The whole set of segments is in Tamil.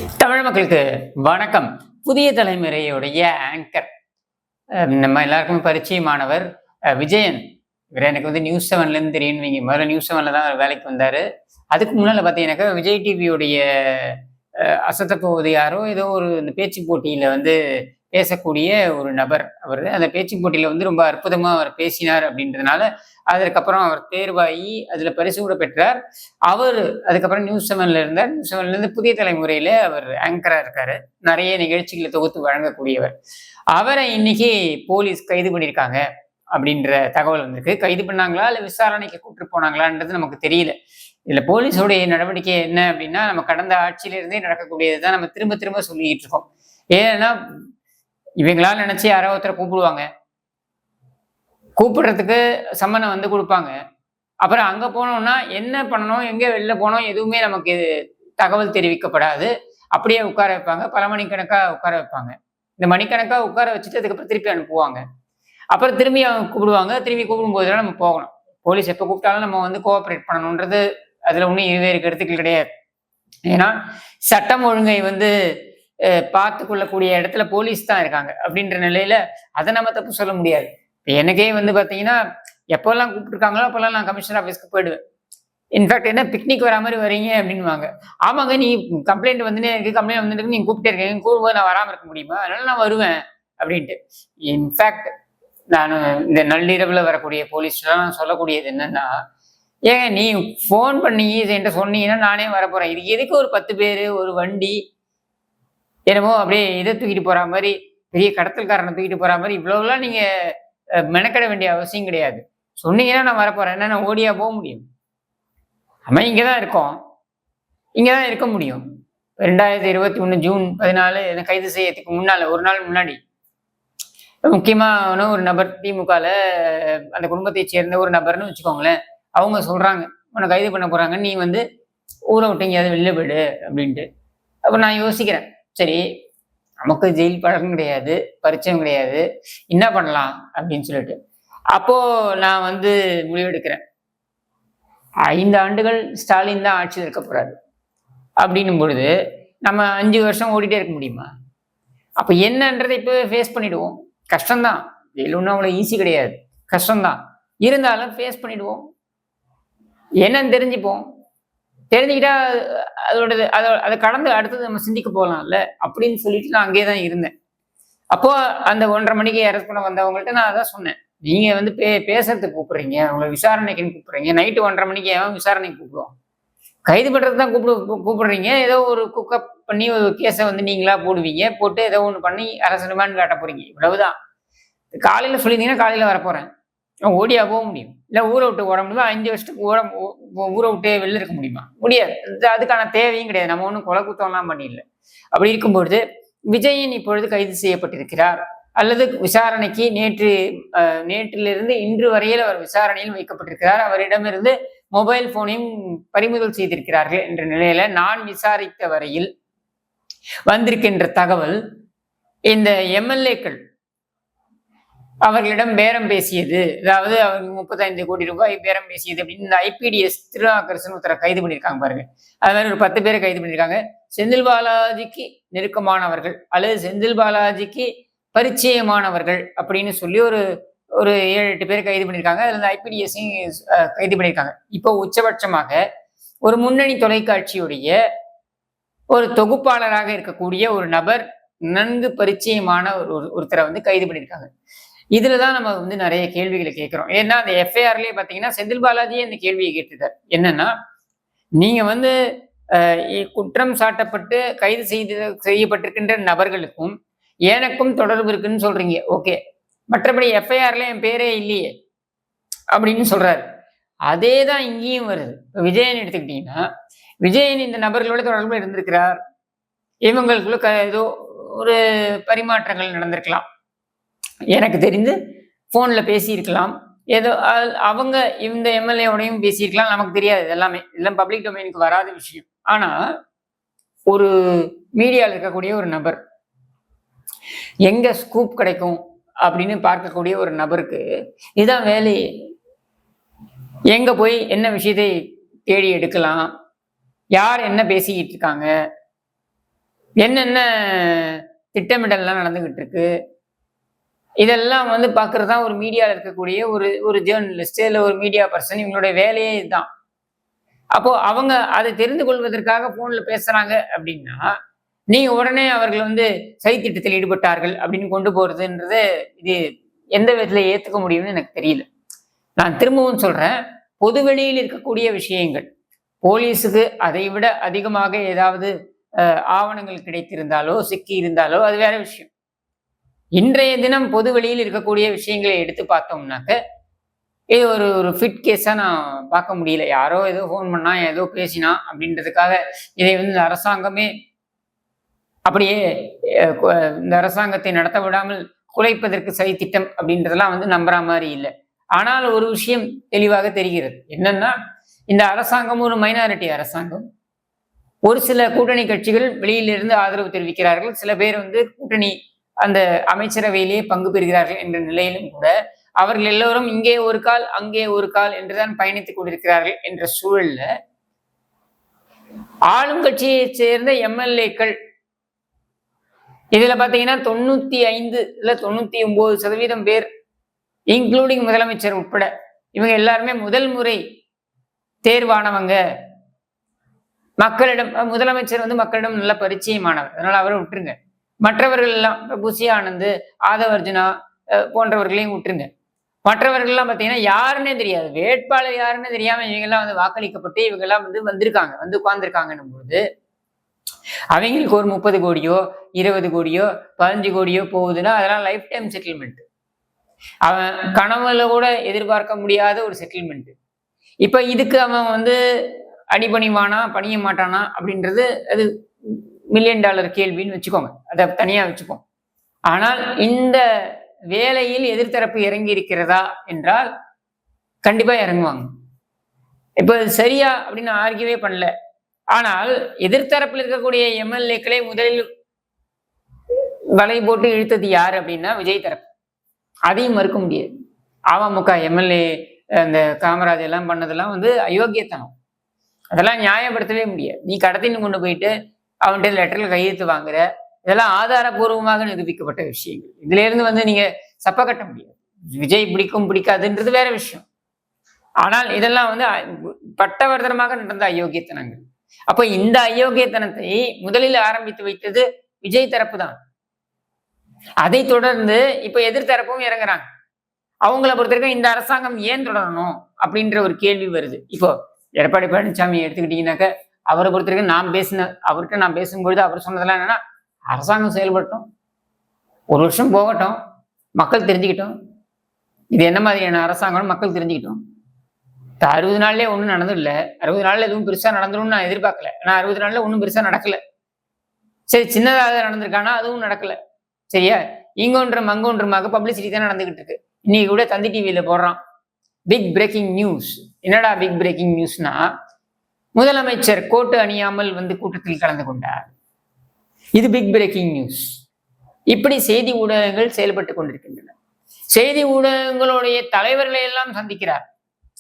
தமிழ் மக்களுக்கு வணக்கம். புதிய தலைமுறையுடைய ஆங்கர், நம்ம எல்லாருக்குமே பரிச்சயமானவர் விஜயன். இவர் எனக்கு நியூஸ் 7லேருந்து தெரியும். நீங்க முதல்ல நியூஸ் 7ல தான் வேலைக்கு வந்தாரு. அதுக்கு முன்னால பார்த்தீங்கன்னாக்கா விஜய் டிவியுடைய அசத்தப்போவது யாரோ ஏதோ ஒரு இந்த பேச்சு போட்டியில பேசக்கூடிய ஒரு நபர். அவர் அந்த பேச்சு போட்டியில ரொம்ப அற்புதமா அவர் பேசினார் அப்படின்றதுனால அதற்கப்புறம் அவர் தேர்வாகி அதுல பரிசு கூட பெற்றார். அவர் அதுக்கப்புறம் நியூஸ் 7ல இருந்தார். நியூஸ் 7ல இருந்து புதிய தலைமுறையில அவர் ஆங்கரா இருக்காரு. நிறைய நிகழ்ச்சிகளை தொகுத்து வழங்கக்கூடியவர். அவரை இன்னைக்கு போலீஸ் கைது பண்ணியிருக்காங்க அப்படின்ற தகவல் வந்திருக்கு. கைது பண்ணாங்களா இல்ல விசாரணைக்கு கூப்பிட்டு போனாங்களான்றது நமக்கு தெரியல. இதுல போலீஸோடைய நடவடிக்கை என்ன அப்படின்னா, நம்ம கடந்த ஆட்சியிலிருந்தே நடக்கக்கூடியதுதான் நம்ம திரும்ப திரும்ப சொல்லிக்கிட்டு இருக்கோம். ஏன்னா இவங்களால நினைச்சு யாரோ ஒருத்தரை கூப்பிடுவாங்க, கூப்பிடுறதுக்கு சம்மனை கொடுப்பாங்க. அப்புறம் அங்க போனோம்னா என்ன பண்ணணும், எங்க வெளில போனோம் எதுவுமே நமக்கு தகவல் தெரிவிக்கப்படாது. அப்படியே உட்கார வைப்பாங்க, பல மணிக்கணக்கா உட்கார வைப்பாங்க. இந்த மணிக்கணக்கா உட்கார வச்சுட்டு அதுக்கப்புறம் திருப்பி அனுப்புவாங்க. அப்புறம் திரும்பி அவங்க கூப்பிடுவாங்க. திரும்பி கூப்பிடும்போதுலாம் நம்ம போகணும். போலீஸ் எப்போ கூப்பிட்டாலும் நம்ம கோஆப்ரேட் பண்ணணுன்றது அதுல ஒன்றும் இருவேறு கருத்துக்கள் கிடையாது. ஏன்னா சட்டம் ஒழுங்கை பார்த்து கொள்ளக்கூடிய இடத்துல போலீஸ் தான் இருக்காங்க அப்படின்ற நிலையில அதை நம்ம தப்பு சொல்ல முடியாது. எனக்கே பாத்தீங்கன்னா எப்போல்லாம் கூப்பிட்டுருக்காங்களோ அப்பெல்லாம் நான் கமிஷனர் ஆஃபீஸ்க்கு போயிடுவேன். இன்ஃபேக்ட் என்ன பிக்னிக் வரா மாதிரி வரீங்க அப்படின்வாங்க. ஆமாங்க, நீ கம்ப்ளைண்ட் இருக்கு, கம்ப்ளைண்ட் வந்துட்டு நீங்க கூப்பிட்டே இருக்கீங்க, கூடும்போது நான் வராம இருக்க முடியுமா, அதனால நான் வருவேன் அப்படின்ட்டு. இன்ஃபேக்ட் நான் இந்த நள்ளிரவுல வரக்கூடிய போலீஸ்லாம் நான் சொல்லக்கூடியது என்னன்னா, ஏங்க நீ ஃபோன் பண்ணி என்கிட்ட சொன்னீங்கன்னா நானே வரப்போறேன். இதுக்கு எதுக்கு ஒரு 10 பேர் ஒரு வண்டி என்னமோ அப்படியே இதை தூக்கிட்டு போற மாதிரி, பெரிய கடத்தல்காரனை தூக்கிட்டு போற மாதிரி இவ்வளவுலாம் நீங்க மெனக்கிட வேண்டிய அவசியம் கிடையாது. சொன்னீங்கன்னா நான் வரப்போறேன். என்ன நான் ஓடியா போக முடியும்? நம்ம இங்கதான் இருக்கோம், இங்கதான் இருக்க முடியும். 2021 ஜூன் 14 என்னை கைது செய்யறதுக்கு முன்னால ஒரு நாள் முன்னாடி முக்கியமான ஒரு நபர், திமுகல அந்த குடும்பத்தை சேர்ந்த ஒரு நபர்னு வச்சுக்கோங்களேன், அவங்க சொல்றாங்க உன்னை கைது பண்ண போறாங்க, நீ ஊரை விட்டு எங்கேயாவது வெளில போயிடு அப்படின்ட்டு. அப்ப நான் யோசிக்கிறேன், சரி நமக்கு ஜெயில் பழக்கம் கிடையாது, பரிச்சயம் கிடையாது, என்ன பண்ணலாம் அப்படின்னு சொல்லிட்டு அப்போ நான் முடிவெடுக்கிறேன். 5 ஆண்டுகள் ஸ்டாலின் தான் ஆட்சியில் இருக்க போறாரு அப்படின்னும் பொழுது நம்ம 5 வருஷம் ஓடிட்டே இருக்க முடியுமா? அப்ப என்னன்றதை இப்போ ஃபேஸ் பண்ணிடுவோம். கஷ்டம்தான், ஜெயில் ஒன்றும் அவ்வளோ ஈஸி கிடையாது, கஷ்டம்தான். இருந்தாலும் ஃபேஸ் பண்ணிடுவோம், என்னன்னு தெரிஞ்சுப்போம். தெரிஞ்சுக்கிட்டா அதை கடந்து அடுத்தது நம்ம சிந்திக்க போகலாம்ல அப்படின்னு சொல்லிட்டு நான் அங்கேயே தான் இருந்தேன். அப்போ அந்த 1:30 மணிக்கு அரெஸ்ட் பண்ண வந்தவங்கள்ட்ட நான் அதான் சொன்னேன், நீங்க பேசுறதுக்கு கூப்பிடுறீங்க, உங்களை விசாரணைக்குன்னு கூப்பிடுறீங்க, நைட்டு 1:30 மணிக்கு ஏன் விசாரணைக்கு கூப்பிடுவோம், கைது பண்றது தான் கூப்பிடுறீங்க. ஏதோ ஒரு குக்கப் பண்ணி ஒரு கேஸை நீங்களா போடுவீங்க, போட்டு ஏதோ ஒன்று பண்ணி அரசு ரிமாண்ட் காட்ட போறீங்க, இவ்வளவுதான். காலையில சொல்லியிருந்தீங்கன்னா காலையில வரப்போறேன், ஓடியா போக முடியும்? இல்லை ஊரை விட்டு ஓட முடியுமா? 5 வருஷத்துக்கு ஊரை விட்டு வெளில இருக்க முடியுமா? முடியாது. அதுக்கான தேவையும் கிடையாது. நம்ம ஒன்றும் கொலை குத்தம்லாம் பண்ணிடல. அப்படி இருக்கும்பொழுது விஜயன் இப்பொழுது கைது செய்யப்பட்டிருக்கிறார், அல்லது விசாரணைக்கு நேற்றிலிருந்து இன்று வரையில் அவர் விசாரணையில் வைக்கப்பட்டிருக்கிறார். அவரிடமிருந்து மொபைல் போனையும் பறிமுதல் செய்திருக்கிறார்கள் என்ற நிலையில நான் விசாரித்த வரையில் வந்திருக்கின்ற தகவல், இந்த எம்எல்ஏக்கள் அவர்களிடம் பேரம் பேசியது, அதாவது அவருக்கு 35 கோடி ரூபாய் பேரம் பேசியது அப்படின்னு இந்த ஐபிடிஎஸ் திருநாக்கரசன் ஒருத்தரை கைது பண்ணியிருக்காங்க பாருங்க. அது மாதிரி ஒரு 10 பேரை கைது பண்ணியிருக்காங்க. செந்தில் பாலாஜிக்கு நெருக்கமானவர்கள் அல்லது செந்தில் பாலாஜிக்கு பரிச்சயமானவர்கள் அப்படின்னு சொல்லி ஒரு 7-8 பேர் கைது பண்ணியிருக்காங்க. அதுல இந்த ஐபிடிஎஸ்ஸையும் கைது பண்ணியிருக்காங்க. இப்போ உச்சபட்சமாக ஒரு முன்னணி தொலைக்காட்சியுடைய ஒரு தொகுப்பாளராக இருக்கக்கூடிய ஒரு நபர், நன்கு பரிச்சயமான ஒருத்தரை கைது பண்ணியிருக்காங்க. இதுலதான் நம்ம நிறைய கேள்விகளை கேட்கிறோம். ஏன்னா அந்த எஃப்ஐஆர்லயே பாத்தீங்கன்னா செந்தில் பாலாஜியே இந்த கேள்வியை கேட்டிருக்காரு. என்னன்னா, நீங்க குற்றம் சாட்டப்பட்டு கைது செய்யப்பட்டிருக்கின்ற நபர்களுக்கும் எனக்கும் தொடர்பு இருக்குன்னு சொல்றீங்க, ஓகே, மற்றபடி எஃப்ஐஆர்ல என் பேரே இல்லையே அப்படின்னு சொல்றாரு. அதே தான் இங்கேயும் வருது. விஜயன் எடுத்துக்கிட்டீங்கன்னா, விஜயன் இந்த நபர்களோட தொடர்பு இருந்திருக்கிறார், இவங்களுக்குள்ள ஏதோ ஒரு பரிமாற்றங்கள் நடந்திருக்கலாம், எனக்கு தெரிந்து போன்ல பேசியிருக்கலாம், ஏதோ அவங்க இந்த எம்எல்ஏவோடையும் பேசியிருக்கலாம், நமக்கு தெரியாது. எல்லாமே எல்லாம் பப்ளிக் டொமைனுக்கு வராத விஷயம். ஆனா ஒரு மீடியாவில் இருக்கக்கூடிய ஒரு நபர், எங்க ஸ்கூப் கிடைக்கும் அப்படின்னு பார்க்கக்கூடிய ஒரு நபருக்கு இதுதான் வேலையே. எங்க போய் என்ன விஷயத்தை தேடி எடுக்கலாம், யார் என்ன பேசிக்கிட்டு இருக்காங்க, என்னென்ன திட்டமிடல்லாம் நடந்துகிட்டு இருக்கு, இதெல்லாம் வந்து பார்க்கறது தான் ஒரு மீடியாவில் இருக்கக்கூடிய ஒரு ஒரு ஜேர்னலிஸ்ட் இல்லை ஒரு மீடியா பர்சன், இவங்களுடைய வேலையே இதுதான். அப்போ அவங்க அதை தெரிந்து கொள்வதற்காக போன்ல பேசுறாங்க அப்படின்னா, நீங்க உடனே அவர்கள் வந்து சதித்திட்டத்தில் ஈடுபட்டார்கள் அப்படின்னு கொண்டு போறதுன்றது இது எந்த விதத்துல ஏத்துக்க முடியும்னு எனக்கு தெரியல. நான் திரும்பவும் சொல்றேன், பொதுவெளியில் இருக்கக்கூடிய விஷயங்கள், போலீஸுக்கு அதை விட அதிகமாக ஏதாவது ஆவணங்கள் கிடைத்திருந்தாலோ சிக்கி இருந்தாலோ அது வேற விஷயம். இன்றைய தினம் பொதுவெளியில் இருக்கக்கூடிய விஷயங்களை எடுத்து பார்த்தோம்னாக்க இது ஒரு ஒரு ஃபிட் கேஸா நான் பார்க்க முடியல. யாரோ ஏதோ ஃபோன் பண்ணா ஏதோ பேசினா அப்படின்றதுக்காக இதை வந்து இந்த அரசாங்கமே அப்படியே இந்த அரசாங்கத்தை நடத்த விடாமல் குலைப்பதற்கு சதி திட்டம் அப்படின்றதெல்லாம் வந்து நம்புற மாதிரி இல்லை. ஆனால் ஒரு விஷயம் தெளிவாக தெரிகிறது, என்னன்னா இந்த அரசாங்கம் ஒரு மைனாரிட்டி அரசாங்கம். ஒரு சில கூட்டணி கட்சிகள் வெளியிலிருந்து ஆதரவு தெரிவிக்கிறார்கள், சில பேர் வந்து கூட்டணி அந்த அமைச்சரவையிலேயே பங்கு பெறுகிறார்கள் என்ற நிலையிலும் கூட அவர்கள் எல்லோரும் இங்கே ஒரு கால் அங்கே ஒரு கால் என்றுதான் பயணித்துக் கொண்டிருக்கிறார்கள் என்ற சூழல்ல ஆளும் கட்சியை சேர்ந்த எம்எல்ஏக்கள் இதுல பாத்தீங்கன்னா 95 இல்ல 99% பேர், இன்க்ளூடிங் முதலமைச்சர் உட்பட, இவங்க எல்லாருமே முதல் முறை தேர்வானவங்க. மக்களிடம் முதலமைச்சர் வந்து மக்களிடம் நல்ல பரிச்சயமானவர், அதனால அவரை விட்டுருங்க. மற்றவர்கள் எல்லாம் புசி ஆனந்த், ஆதவ் அர்ஜுனா போன்றவர்களையும் விட்டுருங்க. மற்றவர்கள் எல்லாம் பாத்தீங்கன்னா யாருன்னே தெரியாது, வேட்பாளர் யாருன்னு தெரியாம இவங்க எல்லாம் வந்து வாக்களிக்கப்பட்டு இவங்க எல்லாம் வந்து வந்திருக்காங்க, வந்து உட்கார்ந்துருக்காங்கன்னும் பொழுது அவங்களுக்கு ஒரு 30 கோடியோ 20 கோடியோ 15 கோடியோ போகுதுன்னா அதெல்லாம் லைஃப் டைம் செட்டில்மெண்ட். அவன் கனவுல கூட எதிர்பார்க்க முடியாத ஒரு செட்டில்மெண்ட். இப்ப இதுக்கு அவன் வந்து அடிபணிவானா பணிய மாட்டானா அப்படின்றது அது $1,000,000 கேள்வின்னு வச்சுக்கோங்க, அதை தனியா வச்சுப்போம். ஆனால் இந்த வேலையில் எதிர்த்தரப்பு இறங்கி இருக்கிறதா என்றால் கண்டிப்பா இறங்குவாங்க. இப்ப சரியா அப்படின்னு ஆர்கியவே பண்ணல. ஆனால் எதிர்த்தரப்பில் இருக்கக்கூடிய எம்எல்ஏக்களை முதலில் வலை போட்டு இழுத்தது யார் அப்படின்னா விஜய் தரப்பு. அதையும் மறுக்க முடியாது. அமமுக எம்எல்ஏ அந்த காமராஜ் எல்லாம் பண்ணதெல்லாம் வந்து அயோக்கியத்தனம், அதெல்லாம் நியாயப்படுத்தவே முடியாது. நீ கடத்தின்னு கொண்டு போயிட்டு அவன்கிட்ட லெட்டரில் கையெழுத்து வாங்குற, இதெல்லாம் ஆதாரபூர்வமாக நிரூபிக்கப்பட்ட விஷயங்கள். இதுல இருந்து வந்து நீங்க சப்ப கட்ட முடியாது. விஜய் பிடிக்கும் பிடிக்காதுன்றது வேற விஷயம். ஆனால் இதெல்லாம் வந்து பட்டவர்தனமாக நடந்த அயோக்கியத்தனங்கள். அப்ப இந்த அயோக்கியத்தனத்தை முதலில் ஆரம்பித்து வைத்தது விஜய் தரப்பு தான். அதை தொடர்ந்து இப்ப எதிர்த்தரப்பும் இறங்குறாங்க. அவங்கள பொறுத்த வரைக்கும் இந்த அரசாங்கம் ஏன் தொடரணும் அப்படின்ற ஒரு கேள்வி வருது. இப்போ எடப்பாடி பழனிசாமி எடுத்துக்கிட்டீங்கன்னாக்க அவரை பொறுத்த வரைக்கும் அவர்கிட்ட நான் பேசும்பொழுது அவர் சொன்னதெல்லாம் என்னன்னா, அரசாங்கம் செயல்பட்டோம், 1 வருஷம் போகட்டும், மக்கள் தெரிஞ்சுக்கிட்டோம் இது என்ன மாதிரியான அரசாங்கம் மக்கள் தெரிஞ்சுக்கிட்டோம். 60 நாள்லயே ஒன்றும் நடந்தும் இல்லை, 60 நாள்ல எதுவும் பெருசா நடந்துரும்னு நான் எதிர்பார்க்கல. ஆனா 60 நாள்ல ஒன்றும் பெருசா நடக்கல. சரி, சின்னதாக நடந்திருக்கானா அதுவும் நடக்கல. சரியா, இங்கொன்றும் அங்கொன்றுமாக பப்ளிசிட்டி தான் நடந்துகிட்டு இருக்கு. இன்னைக்கு கூட தந்தி டிவியில போடுறான் பிக் பிரேக்கிங் நியூஸ். என்னடா பிக் பிரேக்கிங் நியூஸ்னா, முதலமைச்சர் கோட்டு அணியாமல் வந்து கூட்டத்தில் கலந்து கொண்டார். இது பிக் பிரேக்கிங் நியூஸ். இப்படி செய்தி ஊடகங்கள் செயல்பட்டு கொண்டிருக்கின்றன. செய்தி ஊடகங்களுடைய தலைவர்களை எல்லாம் சந்திக்கிறார்,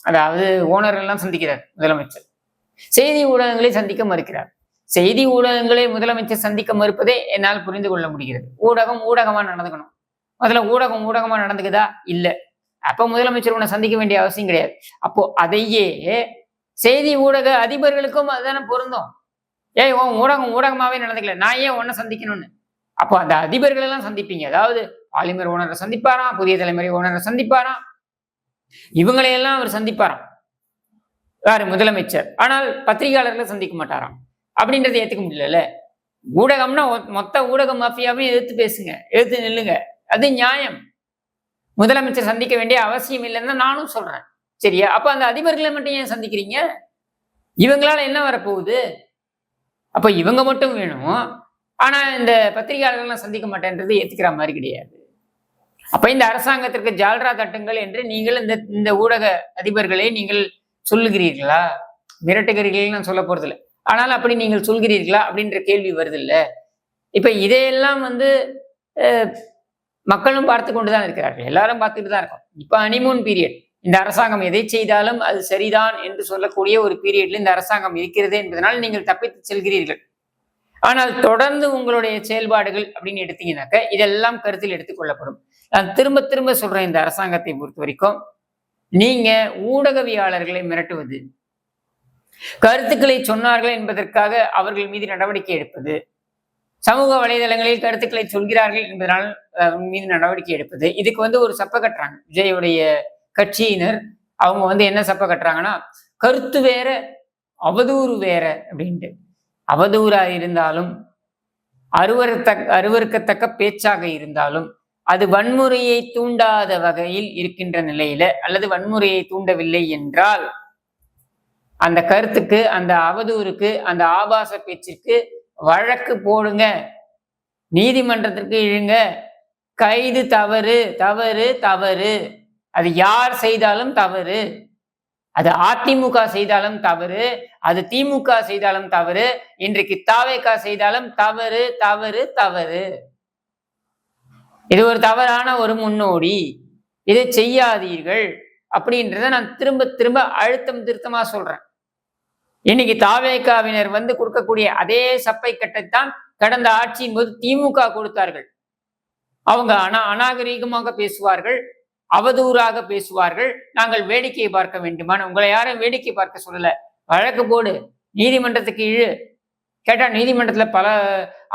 அதாவது ஓனர் எல்லாம் சந்திக்கிறார் முதலமைச்சர். செய்தி ஊடகங்களை சந்திக்க மறுக்கிறார். செய்தி ஊடகங்களை முதலமைச்சர் சந்திக்க மறுப்பதே என்னால் புரிந்து கொள்ள முடிகிறது. ஊடகம் ஊடகமா நடந்துக்கணும். முதல்ல ஊடகம் ஊடகமா நடந்துக்குதா? இல்லை. அப்ப முதலமைச்சர் உன்னை சந்திக்க வேண்டிய அவசியம் கிடையாது. அப்போ அதையே செய்தி ஊடக அதிபர்களுக்கும் அதுதானே பொருந்தும். ஏன் உன் ஊடகம் ஊடகமாவே நடந்துக்கல, நான் ஏன் உன்னை சந்திக்கணும்னு. அப்போ அந்த அதிபர்கள் எல்லாம் சந்திப்பீங்க. அதாவது பாலிமர் ஓனரை சந்திப்பாராம், புதிய தலைமுறை ஓனரை சந்திப்பாராம், இவங்களையெல்லாம் அவர் சந்திப்பாராம் யாரு? முதலமைச்சர். ஆனால் பத்திரிகையாளர்களை சந்திக்க மாட்டாராம். அப்படின்றத ஏத்துக்க முடியல. ஊடகம்னா மொத்த ஊடக மாஃபியாவையும் எதிர்த்து பேசுங்க, எதிர்த்து நில்லுங்க, அது நியாயம். முதலமைச்சர் சந்திக்க வேண்டிய அவசியம் இல்லைன்னு நானும் சொல்றேன். சரியா? அப்ப அந்த அதிபர்களை மட்டும் ஏன் சந்திக்கிறீங்க? இவங்களால என்ன வரப்போகுது? அப்ப இவங்க மட்டும் வேணும், ஆனா இந்த பத்திரிகையாளர்கள்லாம் சந்திக்க மாட்டேன்றது ஏத்துக்கிற மாதிரி கிடையாது. அப்ப இந்த அரசாங்கத்திற்கு ஜால்ரா தட்டுங்கள் என்று நீங்கள் இந்த ஊடக அதிபர்களை நீங்கள் சொல்லுகிறீர்களா? மிரட்டுகிறீர்கள் நான் சொல்ல போறது இல்லை, ஆனால் அப்படி நீங்கள் சொல்கிறீர்களா அப்படின்ற கேள்வி வருது இல்ல. இப்ப இதையெல்லாம் வந்து மக்களும் பார்த்து கொண்டுதான் இருக்கிறார்கள், எல்லாரும் பார்த்துட்டு தான் இருக்கோம். இப்ப ஹனிமூன் பீரியட். இந்த அரசாங்கம் எதை செய்தாலும் அது சரிதான் என்று சொல்லக்கூடிய ஒரு பீரியட்ல இந்த அரசாங்கம் இருக்கிறது என்பதனால் நீங்கள் தப்பித்து செல்கிறீர்கள். ஆனால் தொடர்ந்து உங்களுடைய செயல்பாடுகள் அப்படின்னு எடுத்தீங்கன்னாக்க இதெல்லாம் கருத்தில் எடுத்துக்கொள்ளப்படும். நான் திரும்ப திரும்ப சொல்றேன், இந்த அரசாங்கத்தை பொறுத்த வரைக்கும் நீங்க ஊடகவியாளர்களை மிரட்டுவது, கருத்துக்களை சொன்னார்கள் என்பதற்காக அவர்கள் மீது நடவடிக்கை எடுப்பது, சமூக வலைதளங்களில் கருத்துக்களை சொல்கிறார்கள் என்பதனால் மீது நடவடிக்கை எடுப்பது, இதுக்கு ஒரு சப்ப கட்டுறாங்க. விஜயுடைய கட்சியினர் அவங்க என்ன சப்ப கட்டுறாங்கன்னா, கருத்து வேற அவதூறு வேற அப்படின்ட்டு. அவதூறா இருந்தாலும் அருவருக்கத்தக்க பேச்சாக இருந்தாலும் அது வன்முறையை தூண்டாத வகையில் இருக்கின்ற நிலையில, அல்லது வன்முறையை தூண்டவில்லை என்றால் அந்த கருத்துக்கு, அந்த அவதூறுக்கு, அந்த ஆபாச பேச்சுக்கு வழக்கு போடுங்க, நீதிமன்றத்திற்கு இழுங்க, கைது. தவறு தவறு தவறு. அது யார் செய்தாலும் தவறு. அது அதிமுக செய்தாலும் தவறு, அது திமுக செய்தாலும் தவறு, இன்றைக்கு தாவேகா செய்தாலும் தவறு தவறு தவறு. இது ஒரு தவறான ஒரு முன்னோடி, இதை செய்யாதீர்கள் அப்படின்றத நான் திரும்ப திரும்ப அழுத்தம் திருத்தமா சொல்றேன். இன்னைக்கு தாவேகாவினர் கொடுக்கக்கூடிய அதே சப்பை கட்டைத்தான் கடந்த ஆட்சியின் போது திமுக கொடுத்தார்கள். அவங்க அநாகரீகமாக பேசுவார்கள், அவதூறாக பேசுவார்கள். நாங்கள் வேடிக்கை பார்க்க வேண்டுமான, உங்களை யாரும் வேடிக்கை பார்க்க சொல்லல, வழக்கு போடு, நீதிமன்றத்துக்கு இழு. கேட்டா நீதிமன்றத்துல பல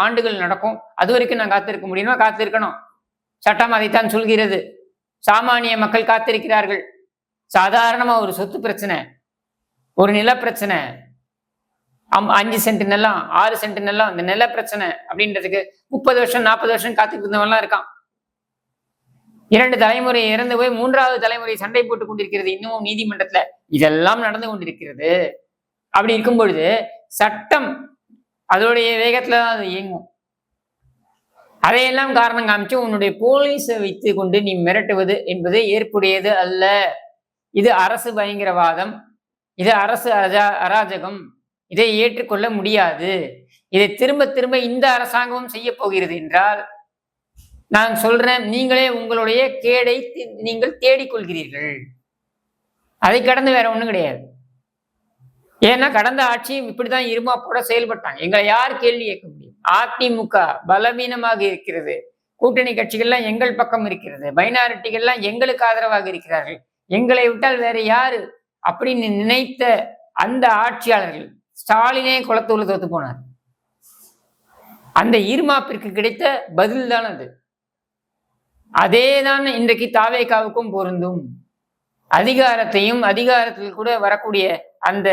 ஆண்டுகள் நடக்கும், அது வரைக்கும் நான் காத்திருக்க முடியுமா? காத்திருக்கணும். சட்டம் அதைத்தான் சொல்கிறது. சாமானிய மக்கள் காத்திருக்கிறார்கள். சாதாரணமா ஒரு சொத்து பிரச்சனை, ஒரு நில பிரச்சனை, 5 சென்ட் நிலம் 6 சென்ட் நிலம், இந்த நில பிரச்சனை அப்படின்றதுக்கு 30 வருஷம் 40 வருஷம் காத்துட்டு இருந்தவன்லாம் இருக்கான். 2 தலைமுறை இறந்து போய் 3வது தலைமுறை சண்டை போட்டுக் கொண்டிருக்கிறது இன்னமும் நீதிமன்றத்துல. இதெல்லாம் நடந்து கொண்டிருக்கிறது. அப்படி இருக்கும் பொழுது சட்டம் அதோடைய வேகத்துல தான் அது இயங்கும். அதையெல்லாம் காரணம் காமிச்சு உன்னுடைய போலீஸை வைத்து கொண்டு நீ மிரட்டுவது என்பது ஏற்புடையது அல்ல. இது அரசு பயங்கரவாதம், இது அரசு அராஜகம். இதை ஏற்றுக்கொள்ள முடியாது. இதை திரும்ப திரும்ப இந்த அரசாங்கமும் செய்ய போகிறது என்றால் நான் சொல்றேன், நீங்களே உங்களுடைய கேடை நீங்கள் தேடிக்கொள்கிறீர்கள். அதை கடந்து வேற ஒண்ணும் கிடையாது. ஏன்னா கடந்த ஆட்சியும் இப்படிதான் இருமாப்போட செயல்பட்டாங்க. எங்களை யார் கேள்வி கேட்க முடியும்? அதிமுக பலவீனமாக இருக்கிறது, கூட்டணி கட்சிகள்லாம் எங்கள் பக்கம் இருக்கிறது, மைனாரிட்டிகள்லாம் எங்களுக்கு ஆதரவாக இருக்கிறார்கள், எங்களை விட்டால் வேற யாரு அப்படின்னு நினைத்த அந்த ஆட்சியாளர்கள், ஸ்டாலினே குளத்தூர்ல தோத்து போனார். அந்த ஈர்மாப்பிற்கு கிடைத்த பதில் தான் அது. அதேதான் இன்றைக்கு தாவேகாவுக்கும் பொருந்தும். அதிகாரத்தையும் அதிகாரத்தில் கூட வரக்கூடிய அந்த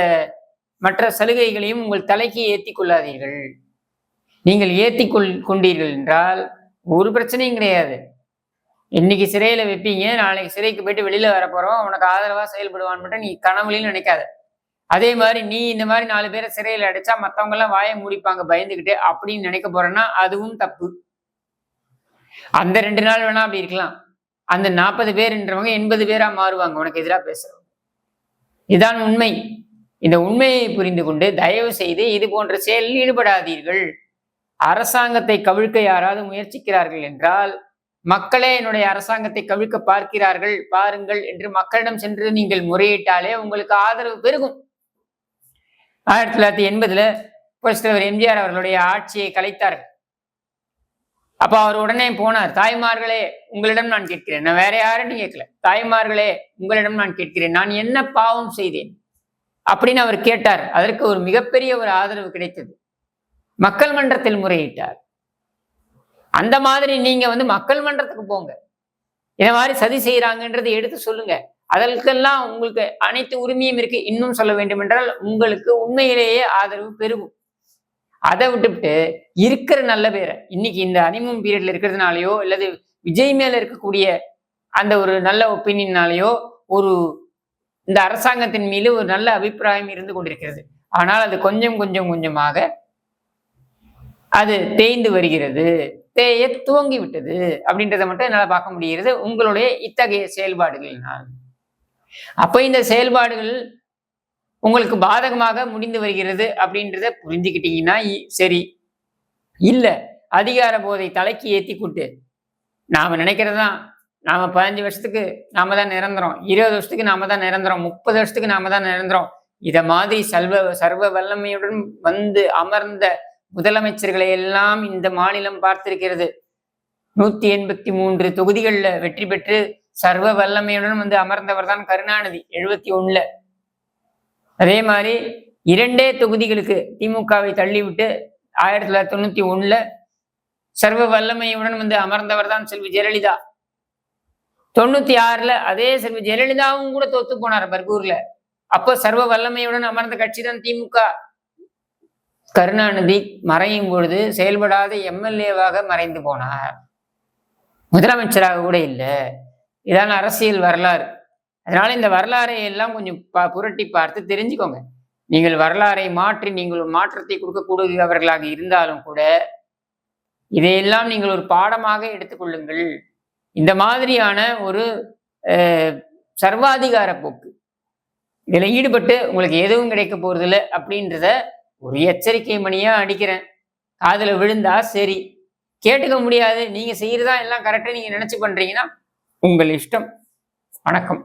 மற்ற சலுகைகளையும் உங்கள் தலைக்கு ஏற்றி கொள்ளாதீர்கள். நீங்கள் ஏற்றி கொண்டீர்கள் என்றால் ஒரு பிரச்சனையும் கிடையாது. இன்னைக்கு சிறையில வைப்பீங்க, நாளைக்கு சிறைக்கு போயிட்டு வெளியில வர போறோம், உனக்கு ஆதரவா செயல்படுவான்னு மட்டும் நீ கனவுலையும் நினைக்காத. அதே மாதிரி நீ இந்த மாதிரி 4 பேரை சிறையில அடைச்சா மத்தவங்க எல்லாம் வாயை மூடிப்பாங்க பயந்துகிட்டு அப்படின்னு நினைக்க போறேன்னா அதுவும் தப்பு. அந்த 2 நாள் வேணா அப்படி இருக்கலாம், அந்த 40 பேர்ன்றவங்க 80 பேரா மாறுவாங்க உனக்கு எதிராக பேசுறவங்க. இதுதான் உண்மை. இந்த உண்மையை புரிந்து கொண்டு தயவு செய்து இது போன்ற செயலில் ஈடுபடாதீர்கள். அரசாங்கத்தை கவிழ்க்க யாராவது முயற்சிக்கிறார்கள் என்றால், மக்களே என்னுடைய அரசாங்கத்தை கவிழ்க்க பார்க்கிறார்கள் பாருங்கள் என்று மக்களிடம் சென்று நீங்கள் முறையிட்டாலே உங்களுக்கு ஆதரவு பெருகும். 1980 புரட்சித் தலைவர் எம்ஜிஆர் அவர்களுடைய ஆட்சியை கலைத்தார்கள். அப்ப அவர் உடனே போனார், தாய்மார்களே உங்களிடம் நான் கேட்கிறேன், நான் வேற யாரும் கேட்கல, தாய்மார்களே உங்களிடம் நான் கேட்கிறேன், நான் என்ன பாவம் செய்தேன் அப்படின்னு அவர் கேட்டார். அதற்கு ஒரு மிகப்பெரிய ஒரு ஆதரவு கிடைத்தது. மக்கள் மன்றத்தில் முறையிட்டார். அந்த மாதிரி நீங்க மக்கள் மன்றத்துக்கு போங்க, இந்த மாதிரி சதி செய்யறாங்கன்றதை எடுத்து சொல்லுங்க. அதற்கெல்லாம் உங்களுக்கு அனைத்து உரிமையும் இருக்கு. இன்னும் சொல்ல வேண்டும் என்றால் உங்களுக்கு உண்மையிலேயே ஆதரவு பெருகும். அதை விட்டுவிட்டு இருக்கிற நல்ல பேரை இன்னைக்கு இந்த ஹனிமூன் பீரியட்ல இருக்கிறதுனாலயோ அல்லது விஜய் மேல இருக்கக்கூடிய அந்த ஒரு நல்ல ஒப்பீனியனாலேயோ ஒரு இந்த அரசாங்கத்தின் மீது ஒரு நல்ல அபிப்பிராயம் இருந்து கொண்டிருக்கிறது. ஆனால் அது கொஞ்சம் கொஞ்சம் கொஞ்சமாக அது தேய்ந்து வருகிறது, தேய துவங்கி விட்டது அப்படின்றத மட்டும் என்னால பார்க்க முடிகிறது உங்களுடைய இத்தகைய செயல்பாடுகளினால். அப்ப இந்த செயல்பாடுகள் உங்களுக்கு பாதகமாக முடிந்து வருகிறது அப்படின்றத புரிஞ்சுக்கிட்டீங்கன்னா சரி. இல்ல அதிகார போதை தலைக்கு ஏத்தி கூட்டு நாம நினைக்கிறதுதான், நாம 15 வருஷத்துக்கு நாம தான் நிரந்தரம், 20 வருஷத்துக்கு நாம தான் நிரந்தரம், 30 வருஷத்துக்கு நாம தான் நிரந்தரம், இத மாதிரி சர்வ வல்லமையுடன் அமர்ந்த முதலமைச்சர்களை எல்லாம் இந்த மாநிலம் பார்த்திருக்கிறது. 183 தொகுதிகளில் வெற்றி பெற்று சர்வ வல்லமையுடன் வந்து அமர்ந்தவர் தான் கருணாநிதி 71. அதே மாதிரி 2 தொகுதிகளுக்கு திமுகவை தள்ளிவிட்டு 1991 சர்வ வல்லமையுடன் வந்து அமர்ந்தவர் தான் செல்வி ஜெயலலிதா. 96 அதே செல்வி ஜெயலலிதாவும் கூட தோத்து போனார் பர்கூர்ல. அப்போ சர்வ வல்லமையுடன் அமர்ந்த கட்சி தான் திமுக. கருணாநிதி மறையும் பொழுது செயல்படாத எம்எல்ஏவாக மறைந்து போனார், முதலமைச்சராக கூட இல்லை. இதான அரசியல் வரலாறு. அதனால இந்த வரலாறை எல்லாம் கொஞ்சம் புரட்டி பார்த்து தெரிஞ்சுக்கோங்க. நீங்கள் வரலாறை மாற்றி நீங்கள் மாற்றத்தை கொடுக்கக்கூடியவர்களாக இருந்தாலும் கூட இதையெல்லாம் நீங்கள் ஒரு பாடமாக எடுத்துக்கொள்ளுங்கள். இந்த மாதிரியான ஒரு சர்வாதிகார போக்கு இதுல ஈடுபட்டு உங்களுக்கு எதுவும் கிடைக்க போறதில்லை அப்படின்றத ஒரு எச்சரிக்கை மணியா அடிக்கிறேன். காதுல விழுந்தா சரி, கேட்டுக்க முடியாது. நீங்க செய்யறதா எல்லாம் கரெக்டா நீங்க நினைச்சு பண்றீங்கன்னா உங்கள் இஷ்டம். வணக்கம்.